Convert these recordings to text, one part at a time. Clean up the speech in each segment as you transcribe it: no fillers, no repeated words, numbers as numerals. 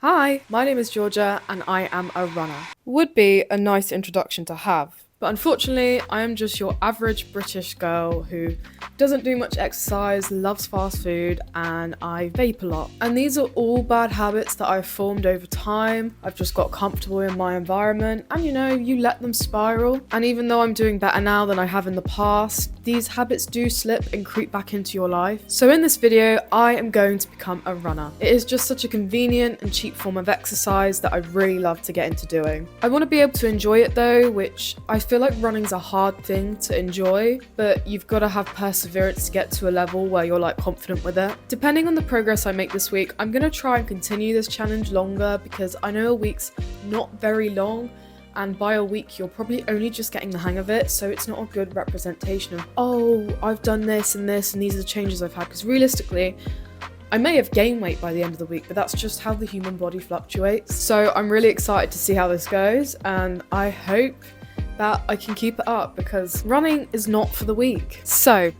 Hi, my name is Georgia and I am a runner. Would be a nice introduction to have, but unfortunately, I am just your average British girl who doesn't do much exercise, loves fast food, and I vape a lot. And these are all bad habits that I've formed over time. I've just got comfortable in my environment, and you let them spiral. And even though I'm doing better now than I have in the past, these habits do slip and creep back into your life. So in this video, I am going to become a runner. It is just such a convenient and cheap form of exercise that I really love to get into doing. I want to be able to enjoy it though, which I feel like running's a hard thing to enjoy, but you've got to have perseverance to get to a level where you're like confident with it. Depending on the progress I make this week, I'm going to try and continue this challenge longer because I know a week's not very long, and by a week you're probably only just getting the hang of it, so it's not a good representation of, oh, I've done this and this and these are the changes I've had, because realistically I may have gained weight by the end of the week, but that's just how the human body fluctuates. So I'm really excited to see how this goes, and I hope that I can keep it up because running is not for the weak. So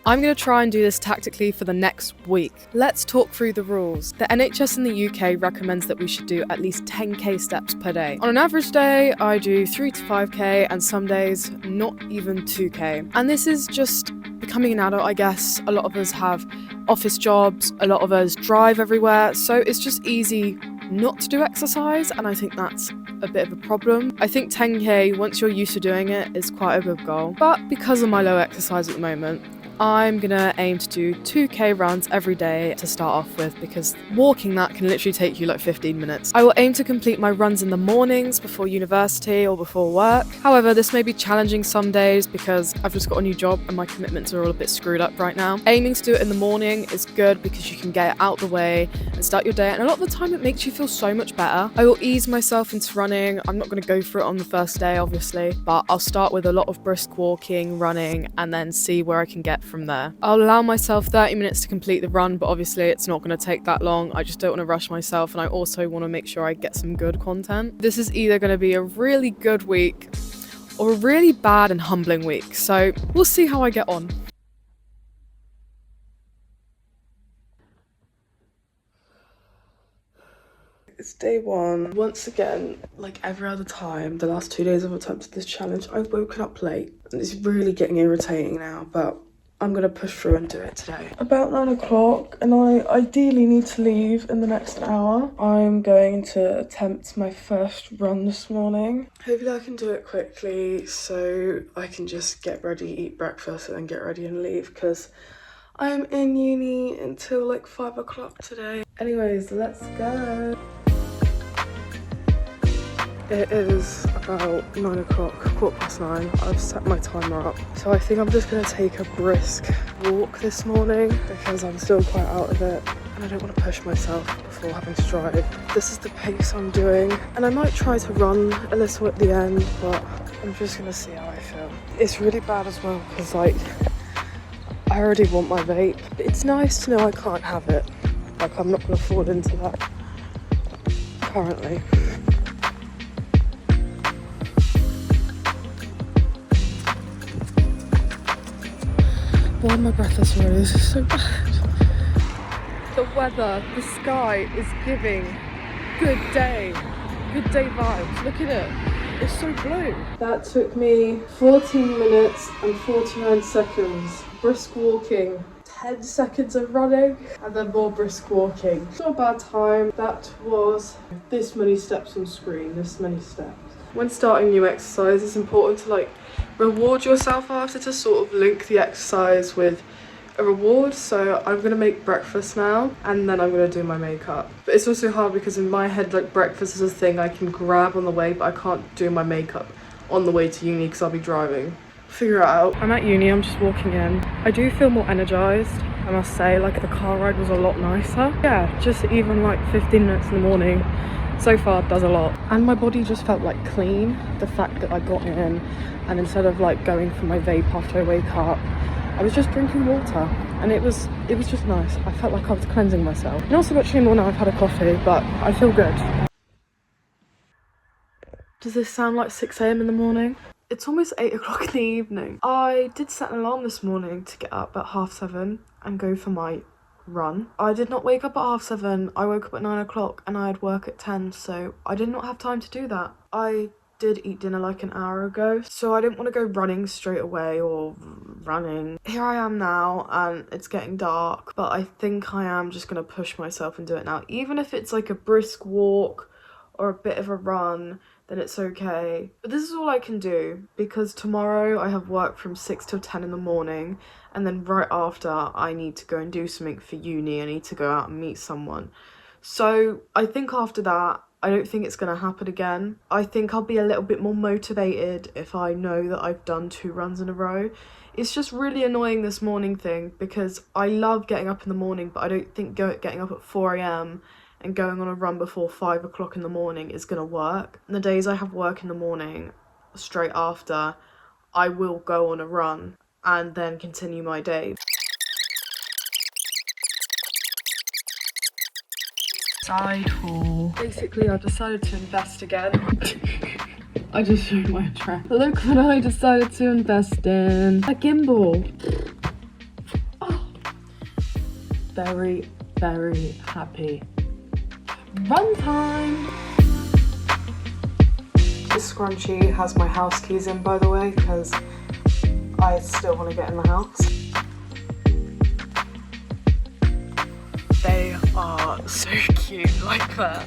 I'm going to try and do this tactically for the next week. Let's talk through the rules. The NHS in the UK recommends that we should do at least 10k steps per day. On an average day, I do 3 to 5k, and some days not even 2k. And this is just becoming an adult, I guess. A lot of us have office jobs, a lot of us drive everywhere, so it's just easy not to do exercise, and I think that's a bit of a problem. I think 10k, once you're used to doing it, is quite a good goal. But because of my low exercise at the moment, I'm gonna aim to do 2k runs every day to start off with, because walking that can literally take you like 15 minutes. I will aim to complete my runs in the mornings before university or before work. However, this may be challenging some days because I've just got a new job and my commitments are all a bit screwed up right now. Aiming to do it in the morning is good because you can get it out the way and start your day, and a lot of the time it makes you feel so much better. I will ease myself into running. I'm not going to go for it on the first day, obviously, but I'll start with a lot of brisk walking, running, and then see where I can get from there. I'll allow myself 30 minutes to complete the run, but obviously it's not going to take that long. I just don't want to rush myself, and I also want to make sure I get some good content. This is either going to be a really good week or a really bad and humbling week, so we'll see how I get on. It's day one. Once again, like every other time, the last 2 days I've attempted this challenge, I've woken up late. And it's really getting irritating now, but I'm gonna push through and do it today. About 9 o'clock, and I ideally need to leave in the next hour. I'm going to attempt my first run this morning. Hopefully I can do it quickly so I can just get ready, eat breakfast, and then get ready and leave, because I'm in uni until like 5 o'clock today. Anyways, let's go. It is about 9 o'clock, 9:15. I've set my timer up. So I think I'm just gonna take a brisk walk this morning because I'm still quite out of it and I don't want to push myself before having to drive. This is the pace I'm doing, and I might try to run a little at the end, but I'm just gonna see how I feel. It's really bad as well because like I already want my vape. But it's nice to know I can't have it. Like I'm not gonna fall into that currently. Why am I breathless already? This is so bad. The weather, the sky is giving good day vibes. Look at it. It's so blue. That took me 14 minutes and 49 seconds. Brisk walking, 10 seconds of running, and then more brisk walking. It's not a bad time. That was this many steps on screen, this many steps. When starting new exercise, it's important to like reward yourself after, to sort of link the exercise with a reward. So I'm gonna make breakfast now and then I'm gonna do my makeup. But it's also hard because in my head like breakfast is a thing I can grab on the way, but I can't do my makeup on the way to uni because I'll be driving. Figure it out. I'm at uni, I'm just walking in. I do feel more energized, I must say. Like the car ride was a lot nicer. Yeah, just even like 15 minutes in the morning so far does a lot. And my body just felt like clean. The fact that I got in and instead of like going for my vape after I wake up, I was just drinking water, and it was just nice. I felt like I was cleansing myself. And also actually more now I've had a coffee, but I feel good. Does this sound like 6 a.m. in the morning? It's almost 8 o'clock in the evening. I did set an alarm this morning to get up at 7:30 and go for my run. I did not wake up at 7:30. I woke up at 9 o'clock and I had work at 10, so I did not have time to do that. I did eat dinner like an hour ago, so I didn't want to go running straight away or running. Here I am now and it's getting dark, but I think I am just gonna push myself and do it now. Even if it's like a brisk walk or a bit of a run, then it's okay. But this is all I can do because tomorrow I have work from 6 till 10 in the morning, and then right after I need to go and do something for uni. I need to go out and meet someone. So I think after that, I don't think it's gonna happen again. I think I'll be a little bit more motivated if I know that I've done 2 runs in a row. It's just really annoying, this morning thing, because I love getting up in the morning, but I don't think getting up at 4 a.m. and going on a run before 5 o'clock in the morning is gonna work. And the days I have work in the morning, straight after, I will go on a run and then continue my day. Side haul. Basically, I decided to invest again. I just showed my address. Look what I decided to invest in. A gimbal. Oh. Very, very happy. Run time! This scrunchie has my house keys in, by the way, because I still want to get in the house. They are so cute like that.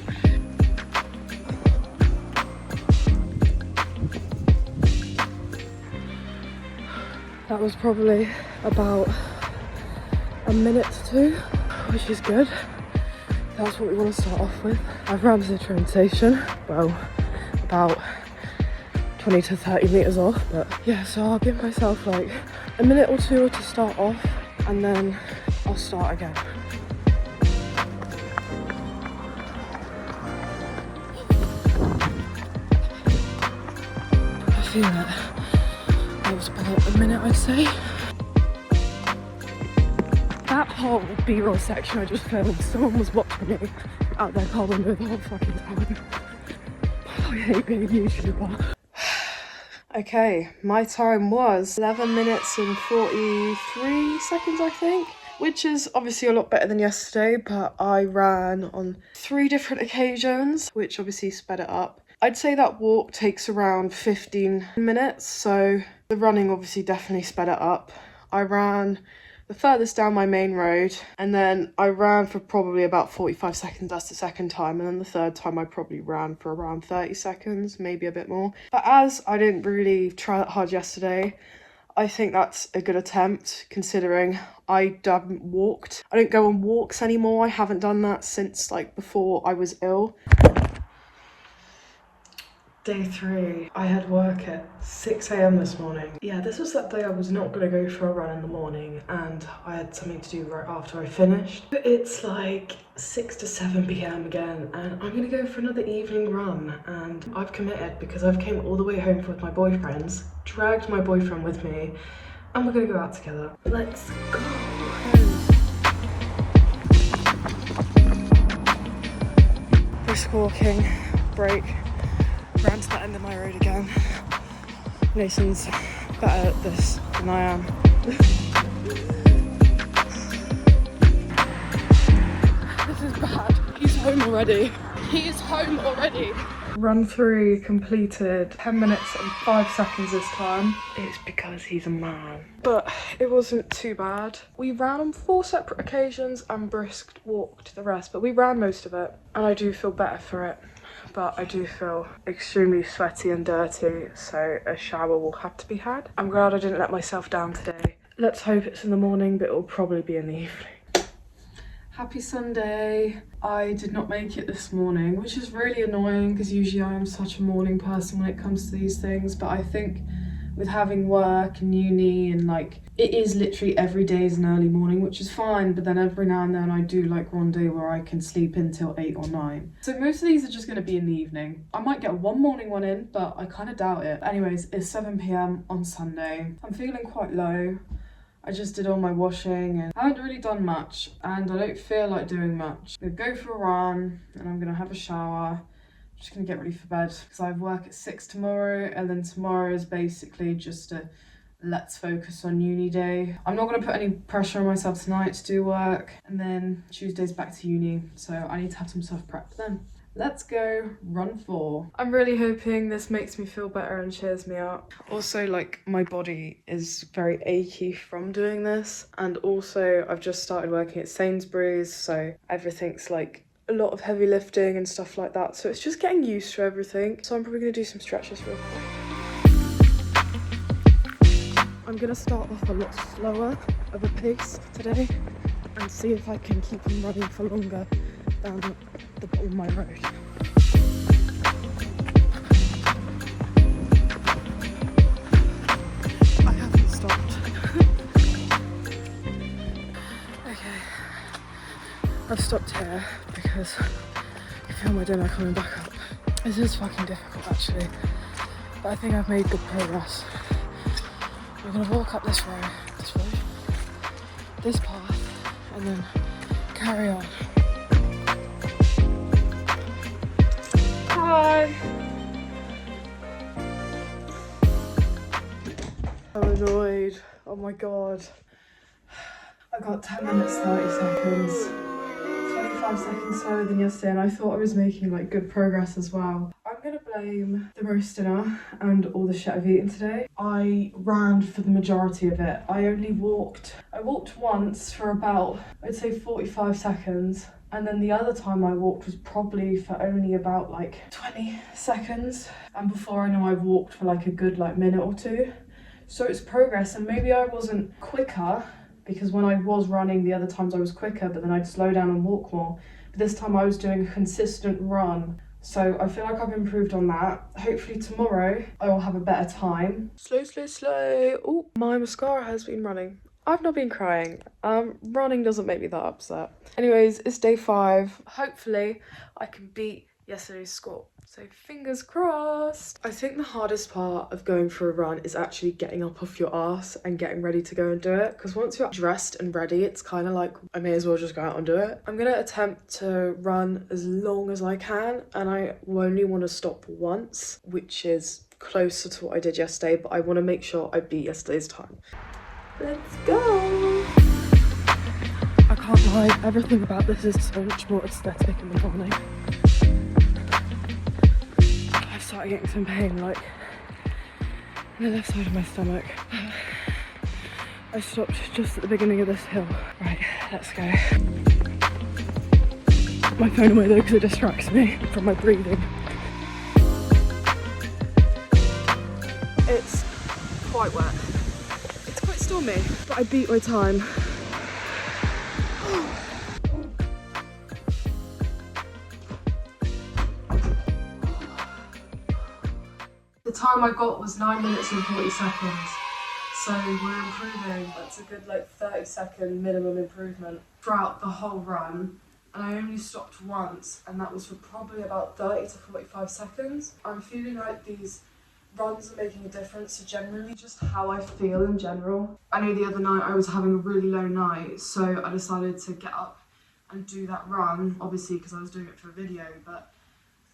That was probably about a minute to 2, which is good. That's what we want to start off with. I've ran to the train station, well, about 20 to 30 metres off, but yeah, so I'll give myself like a minute or 2 to start off, and then I'll start again. I feel it. That was about a minute, I'd say. That whole B-roll section I just filmed, someone was watching me out their car window the whole fucking time. I hate being a YouTuber. Okay, my time was 11 minutes and 43 seconds, I think, which is obviously a lot better than yesterday, but I ran on 3 different occasions, which obviously sped it up. I'd say that walk takes around 15 minutes, so the running obviously definitely sped it up. I ran the furthest down my main road, and then I ran for probably about 45 seconds. That's the second time, and then the third time I probably ran for around 30 seconds, maybe a bit more. But as I didn't really try that hard yesterday, I think that's a good attempt, considering I haven't walked. I don't go on walks anymore. I haven't done that since like before I was ill. Day 3, I had work at 6 a.m. this morning. Yeah, this was that day I was not gonna go for a run in the morning, and I had something to do right after I finished. But it's like 6 to 7 p.m. again, and I'm gonna go for another evening run, and I've committed because I've came all the way home with my boyfriends, dragged my boyfriend with me, and we're gonna go out together. Let's go. Brisk walking, break. Ran to the end of my road again. Nathan's better at this than I am. This is bad. He's home already. He's home already. Run through completed, 10 minutes and 5 seconds this time. It's because he's a man. But it wasn't too bad. We ran on 4 separate occasions and brisk walked the rest, but we ran most of it, and I do feel better for it. But I do feel extremely sweaty and dirty, so a shower will have to be had. I'm glad I didn't let myself down today. Let's hope it's in the morning, but it will probably be in the evening. Happy Sunday. I did not make it this morning, which is really annoying because usually I am such a morning person when it comes to these things, but I think with having work and uni and like, it is literally every day is an early morning, which is fine, but then every now and then I do like one day where I can sleep until 8 or 9. So most of these are just going to be in the evening. I might get one morning one in, but I kind of doubt it. Anyways, it's 7 p.m. on Sunday. I'm feeling quite low. I just did all my washing and I haven't really done much, and I don't feel like doing much. I'm gonna go for a run and I'm gonna have a shower. I'm just gonna get ready for bed because I have work at 6 tomorrow, and then tomorrow is basically just a let's focus on uni day. I'm not going to put any pressure on myself tonight to do work, and then Tuesday's back to uni, so I need to have some stuff prepped then. Let's go run 4. I'm really hoping this makes me feel better and cheers me up. Also, like, my body is very achy from doing this, and also I've just started working at Sainsbury's, so everything's like a lot of heavy lifting and stuff like that, so it's just getting used to everything. So I'm probably gonna do some stretches real quick. I'm gonna start off a lot slower of a pace today and see if I can keep on running for longer down the bottom of my road. I haven't stopped. Okay, I've stopped here because I feel my dinner coming back up. This is fucking difficult actually, but I think I've made good progress. We're gonna walk up this road, this path, and then carry on. Hi! I'm annoyed. Oh my god. I got 10 minutes 30 seconds. 25 seconds slower than yesterday, and I thought I was making like good progress as well. I'm gonna blame the roast dinner and all the shit I've eaten today. I ran for the majority of it. I walked once for about, I'd say 45 seconds. And then the other time I walked was probably for only about like 20 seconds. And before I know, I walked for like a good like minute or two. So it's progress, and maybe I wasn't quicker because when I was running the other times I was quicker, but then I'd slow down and walk more. But this time I was doing a consistent run. So I feel like I've improved on that. Hopefully tomorrow I will have a better time. Slow, slow, slow. Oh, my mascara has been running. I've not been crying. Running doesn't make me that upset. Anyways, it's day 5. Hopefully I can beat yesterday's score. So fingers crossed. I think the hardest part of going for a run is actually getting up off your ass and getting ready to go and do it. Because once you're dressed and ready, it's kind of like, I may as well just go out and do it. I'm gonna attempt to run as long as I can, and I only want to stop once, which is closer to what I did yesterday, but I want to make sure I beat yesterday's time. Let's go! I can't lie, everything about this is so much more aesthetic in the morning. I started getting some pain, like, in the left side of my stomach. I stopped just at the beginning of this hill. Right, let's go. Put my phone away though, because it distracts me from my breathing. It's quite wet. It's quite stormy, but I beat my time. The time I got was 9 minutes and 40 seconds. So we're improving. That's a good like 30-second minimum improvement throughout the whole run. And I only stopped once, and that was for probably about 30 to 45 seconds. I'm feeling like these runs are making a difference to generally just how I feel in general. I know the other night I was having a really low night, so I decided to get up and do that run, obviously because I was doing it for a video, but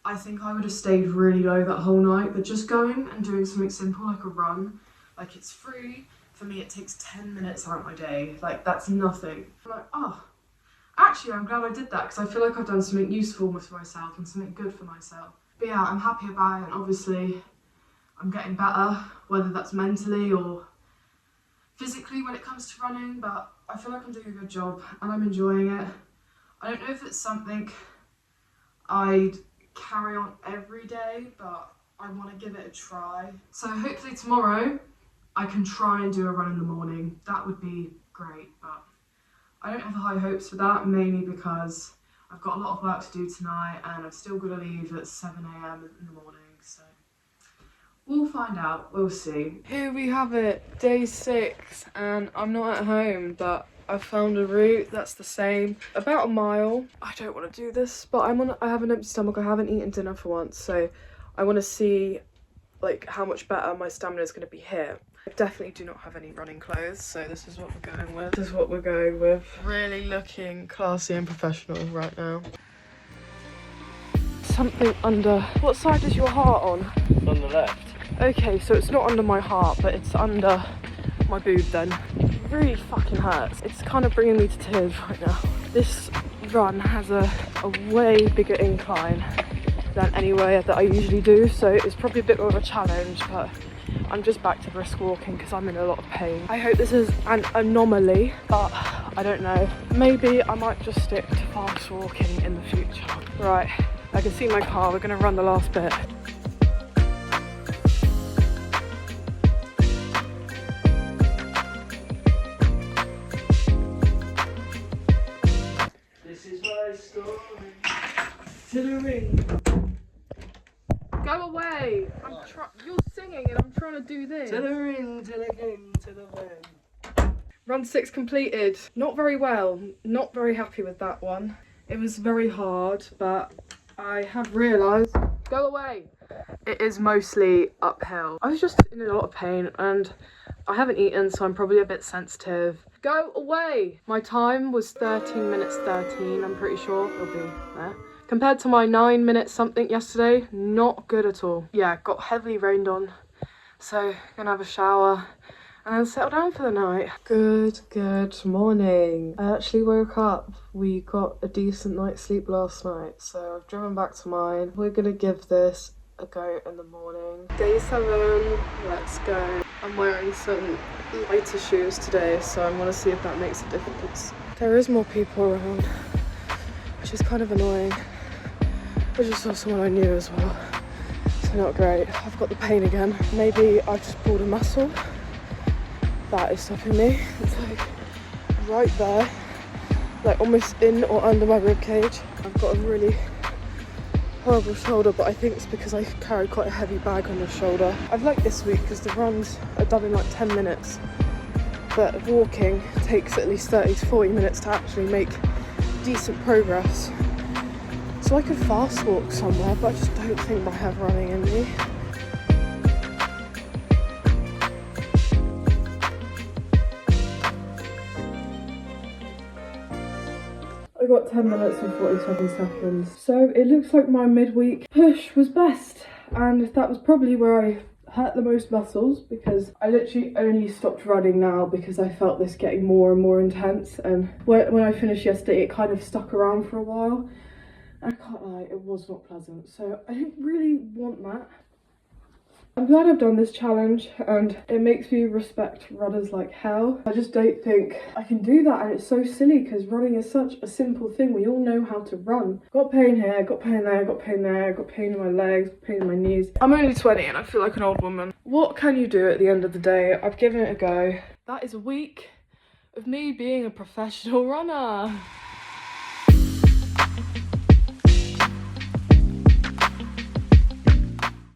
I think I would have stayed really low that whole night. But just going and doing something simple like a run, like it's free, for me it takes 10 minutes out of my day, like that's nothing. I'm like, oh, actually I'm glad I did that, because I feel like I've done something useful for myself and something good for myself. But yeah, I'm happy about it, and obviously I'm getting better, whether that's mentally or physically when it comes to running, but I feel like I'm doing a good job and I'm enjoying it. I don't know if it's something I'd carry on every day, but I want to give it a try. So hopefully tomorrow I can try and do a run in the morning. That would be great, but I don't have high hopes for that, mainly because I've got a lot of work to do tonight and I've still got to leave at 7 AM in the morning, so we'll find out, we'll see. Here we have it, day 6, and I'm not at home, but I found a route that's the same, about a mile. I don't want to do this, but I have an empty stomach. I haven't eaten dinner for once, so I want to see like how much better my stamina is going to be here. I definitely do not have any running clothes, so this is what we're going with. Really looking classy and professional right now. Something under, what side is your heart on? It's on the left. Okay, so it's not under my heart, but it's under my boob then. It really fucking hurts. It's kind of bringing me to tears right now. This run has a way bigger incline than anywhere that I usually do, so it's probably a bit more of a challenge, but I'm just back to brisk walking because I'm in a lot of pain. I hope this is an anomaly, but I don't know. Maybe I might just stick to fast walking in the future. Right, I can see my car. We're gonna run the last bit. This is my story. To the ring. Go away! You're singing and I'm trying to do this. To the ring, to the king, to the ring. Run 6 completed. Not very well. Not very happy with that one. It was very hard, but I have realised. Go away! It is mostly uphill. I was just in a lot of pain and I haven't eaten, so I'm probably a bit sensitive. Go away! My time was 13 minutes 13, I'm pretty sure it'll be there. Compared to my 9 minutes something yesterday, not good at all. Yeah, got heavily rained on, so gonna have a shower and then settle down for the night. Good morning. I actually woke up. We got a decent night's sleep last night, so I've driven back to mine. We're gonna give this a go in the morning. Day 7, let's go. I'm wearing some lighter shoes today, so I'm gonna see if that makes a difference. There is more people around, which is kind of annoying. I just saw someone I knew as well, so not great. I've got the pain again. Maybe I've just pulled a muscle. That is stopping me. It's like right there, like almost in or under my rib cage. I've got a really horrible shoulder, but I think it's because I carry quite a heavy bag on the shoulder. I've liked this week because the runs are done in like 10 minutes, but walking takes at least 30 to 40 minutes to actually make decent progress. So I could fast walk somewhere, but I just don't think I have running in me. I got 10 minutes and 47 seconds. So it looks like my midweek push was best, and that was probably where I hurt the most muscles, because I literally only stopped running now because I felt this getting more and more intense, and when I finished yesterday it kind of stuck around for a while. I can't lie, it was not pleasant, so I didn't really want that. I'm glad I've done this challenge, and it makes me respect runners like hell. I just don't think I can do that, and it's so silly because running is such a simple thing. We all know how to run. Got pain here, got pain there, got pain there, got pain in my legs, pain in my knees. I'm only 20 and I feel like an old woman. What can you do at the end of the day? I've given it a go. That is a week of me being a professional runner.